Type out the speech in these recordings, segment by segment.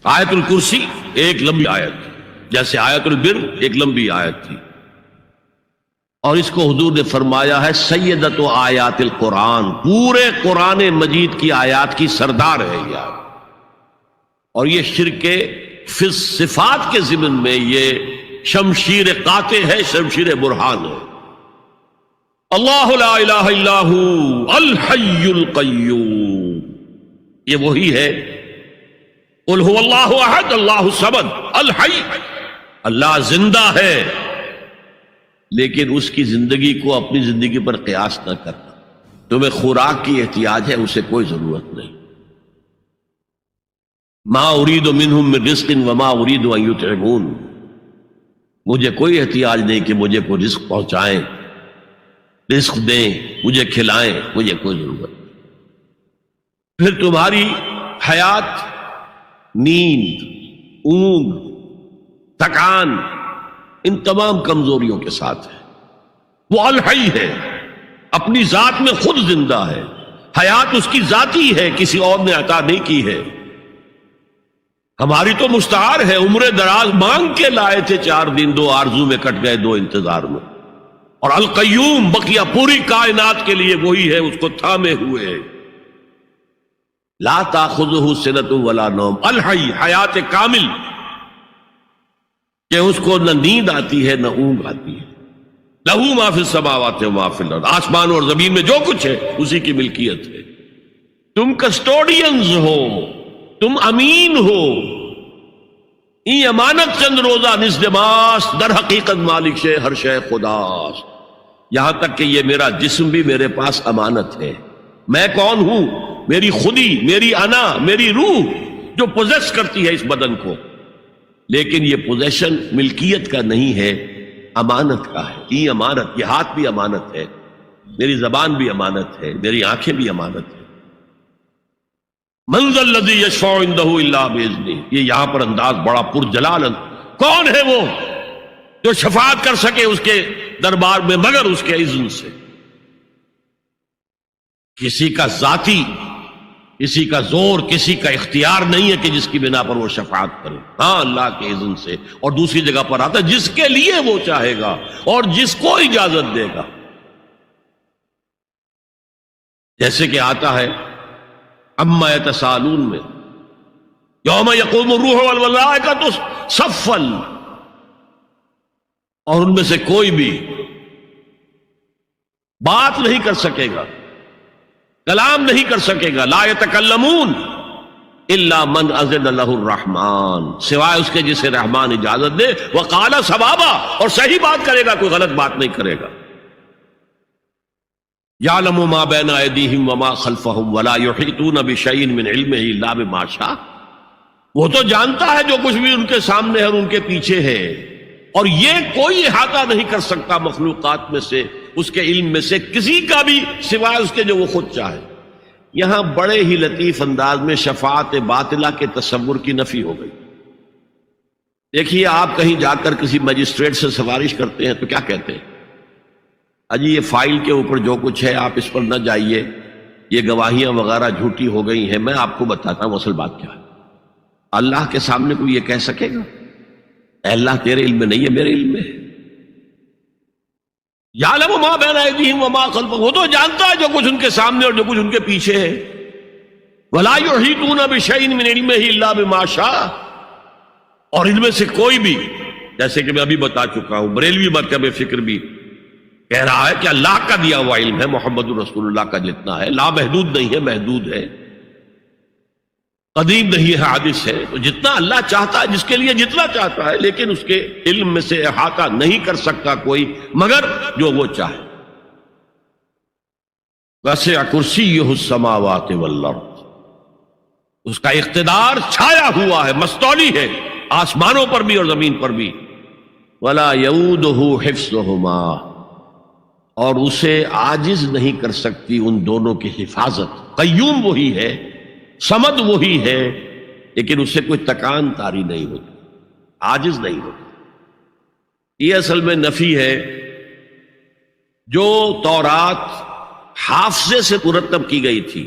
آیت الکرسی ایک لمبی آیت تھی، جیسے آیت البر ایک لمبی آیت تھی، اور اس کو حضور نے فرمایا ہے سیدۃ آیات القرآن، پورے قرآن مجید کی آیات کی سردار ہے یہ آیت۔ اور یہ شرک فی صفات کے ضمن میں یہ شمشیر قاطع ہے، شمشیر برہان ہے۔ اللہ لا الہ الا ہو الحی القیوم، یہ وہی ہے قل هو اللہ احد اللہ الصمد الحی، اللہ زندہ ہے، لیکن اس کی زندگی کو اپنی زندگی پر قیاس نہ کرنا۔ تمہیں خوراک کی احتیاج ہے، اسے کوئی ضرورت نہیں۔ ما اريد منهم من رزق وما اريد ان يطعمون، مجھے کوئی احتیاج نہیں کہ مجھے کوئی رزق پہنچائیں، رزق دیں، مجھے کھلائیں، مجھے کوئی ضرورت نہیں۔ پھر تمہاری حیات نیند، اونگ، تھکان، ان تمام کمزوریوں کے ساتھ ہے۔ وہ الحی ہے، اپنی ذات میں خود زندہ ہے، حیات اس کی ذاتی ہے، کسی اور نے عطا نہیں کی ہے۔ ہماری تو مستعار ہے، عمر دراز مانگ کے لائے تھے، 4 دن 2 آرزو میں کٹ گئے، 2 انتظار میں۔ اور القیوم بقیہ پوری کائنات کے لیے وہی ہے، اس کو تھامے ہوئے، لا تاخذہ سنۃ ولا نوم، الحی، حیات کامل، کہ اس کو نہ نیند آتی ہے نہ اونگ آتی ہے۔ لہو ما فی السماوات و ما فی الارض، آسمان اور زمین میں جو کچھ ہے اسی کی ملکیت ہے۔ تم کسٹوڈینز ہو، تم امین ہو، ای امانت چند روزہ نزدماس، در حقیقت مالک شے ہر شے خداست، یہاں تک کہ یہ میرا جسم بھی میرے پاس امانت ہے۔ میں کون ہوں؟ میری خودی، میری انا، میری روح جو پوزیس کرتی ہے اس بدن کو، لیکن یہ پوزیشن ملکیت کا نہیں ہے، امانت کا ہے۔ ای امانت، یہ ہاتھ بھی امانت ہے، میری زبان بھی امانت ہے، میری آنکھیں بھی امانت ہے۔ من ذا الذی یشفع عندہ الا باذنہ، یہ یہاں پر انداز بڑا پرجلال، کون ہے وہ جو شفاعت کر سکے اس کے دربار میں مگر اس کے اذن سے؟ کسی کا ذاتی، کسی کا زور، کسی کا اختیار نہیں ہے کہ جس کی بنا پر وہ شفاعت کرے، ہاں اللہ کے اذن سے۔ اور دوسری جگہ پر آتا ہے جس کے لیے وہ چاہے گا اور جس کو اجازت دے گا، جیسے کہ آتا ہے اما یتساءلون میں، یوم یقوم الروح والملائکۃ صفا، اور ان میں سے کوئی بھی بات نہیں کر سکے گا، کلام نہیں کر سکے گا، لا یتکلمون الا من اذن له الرحمن، سوائے اس کے جسے رحمان اجازت دے، وقال صوابا، اور صحیح بات کرے گا، کوئی غلط بات نہیں کرے گا۔ یعلم ما بین ایدیہم وما خلفہم ولا یحیطون بشیء من علمہ الا بما شاء، وہ تو جانتا ہے جو کچھ بھی ان کے سامنے ہے اور ان کے پیچھے ہے، اور یہ کوئی احاطہ نہیں کر سکتا مخلوقات میں سے، اس کے علم میں سے کسی کا بھی، سوائے اس کے جو وہ خود چاہے۔ یہاں بڑے ہی لطیف انداز میں شفاعت باطلہ کے تصور کی نفی ہو گئی۔ دیکھیے، آپ کہیں جا کر کسی مجسٹریٹ سے سفارش کرتے ہیں تو کیا کہتے ہیں؟ اجی یہ فائل کے اوپر جو کچھ ہے آپ اس پر نہ جائیے، یہ گواہیاں وغیرہ جھوٹی ہو گئی ہیں، میں آپ کو بتاتا ہوں اصل بات کیا ہے۔ اللہ کے سامنے کوئی یہ کہہ سکے گا اے اللہ تیرے علم میں نہیں ہے، میرے علم میں ہے؟ یعلم ما بین ایدیہم وما خلفہم، وہ تو جانتا ہے جو کچھ ان کے سامنے اور جو کچھ ان کے پیچھے ہے۔ ولا یحیطون بشیء من علمہ الا بما شاء، اور ان میں سے کوئی بھی، جیسے کہ میں ابھی بتا چکا ہوں، بریلوی مرکب فکر بھی کہہ رہا ہے کہ اللہ کا دیا ہوا علم ہے، محمد رسول اللہ کا جتنا ہے، لا محدود نہیں ہے، محدود ہے، قدیم نہیں ہے، حادث ہے، تو جتنا اللہ چاہتا ہے، جس کے لیے جتنا چاہتا ہے، لیکن اس کے علم میں سے احاطہ نہیں کر سکتا کوئی مگر جو وہ چاہے۔ وسع کرسیہ السماوات والارض، اس کا اقتدار چھایا ہوا ہے، مستولی ہے، آسمانوں پر بھی اور زمین پر بھی۔ ولا یؤودہ حفظہما، اور اسے عاجز نہیں کر سکتی ان دونوں کی حفاظت۔ قیوم وہی ہے، صمد وہی ہے، لیکن اسے کوئی تکان طاری نہیں ہوتی، عاجز نہیں ہوتی۔ یہ اصل میں نفی ہے جو تورات حافظے سے مرتب کی گئی تھی،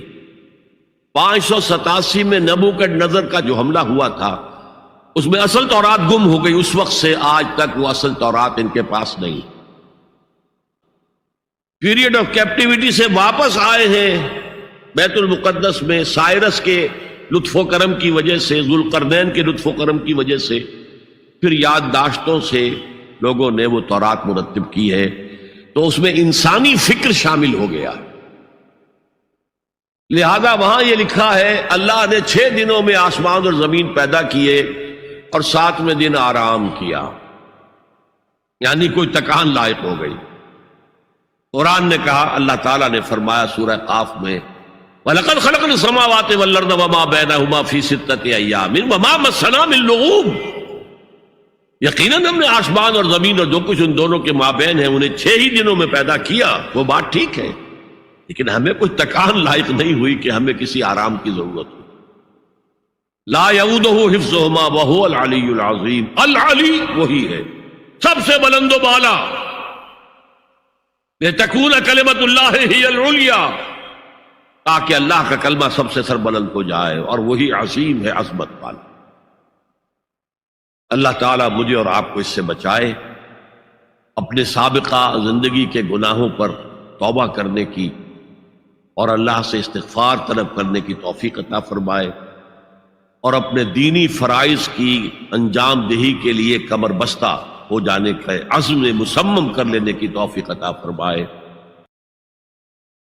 587 میں نبوکڈنضر کا جو حملہ ہوا تھا اس میں اصل تورات گم ہو گئی، اس وقت سے آج تک وہ اصل تورات ان کے پاس نہیں۔ پیریڈ آف کیپٹیوٹی سے واپس آئے ہیں بیت المقدس میں سائرس کے لطف و کرم کی وجہ سے، ذوالقرنین کے لطف و کرم کی وجہ سے، پھر یادداشتوں سے لوگوں نے وہ تورات مرتب کی ہے، تو اس میں انسانی فکر شامل ہو گیا۔ لہذا وہاں یہ لکھا ہے اللہ نے 6 دنوں میں آسمان اور زمین پیدا کیے اور 7ویں دن آرام کیا، یعنی کوئی تکان لائق ہو گئی۔ قرآن نے کہا، اللہ تعالیٰ نے فرمایا سورہ قاف میں، وَلَقَدْ خَلَقْنَا السَّمَاوَاتِ وَالْأَرْضَ وَمَا بَيْنَهُمَا فِي 6 أَيَّامٍ وَمَا مَسَّنَا مِن لُغُوبٍ، یقیناً ہم نے آسمان اور زمین اور جو کچھ ان دونوں کے مابین ہے انہیں 6 ہی دنوں میں پیدا کیا۔ وہ بات ٹھیک ہے، لیکن ہمیں کوئی تکان لائق نہیں ہوئی کہ ہمیں کسی آرام کی ضرورت ہو۔ لا یعودہ حفظہما وہو العلی العظیم، العلی وہی ہے سب سے بلند و بالا، لتکون کلمۃ اللہ ہی العلیٰ، تاکہ اللہ کا کلمہ سب سے سربلند ہو جائے، اور وہی عظیم ہے، عظمت والا۔ اللہ تعالیٰ مجھے اور آپ کو اس سے بچائے، اپنے سابقہ زندگی کے گناہوں پر توبہ کرنے کی اور اللہ سے استغفار طلب کرنے کی توفیق عطا فرمائے، اور اپنے دینی فرائض کی انجام دہی کے لیے کمر بستہ ہو جانے کا عزم مصمم کر لینے کی توفیق عطا فرمائے۔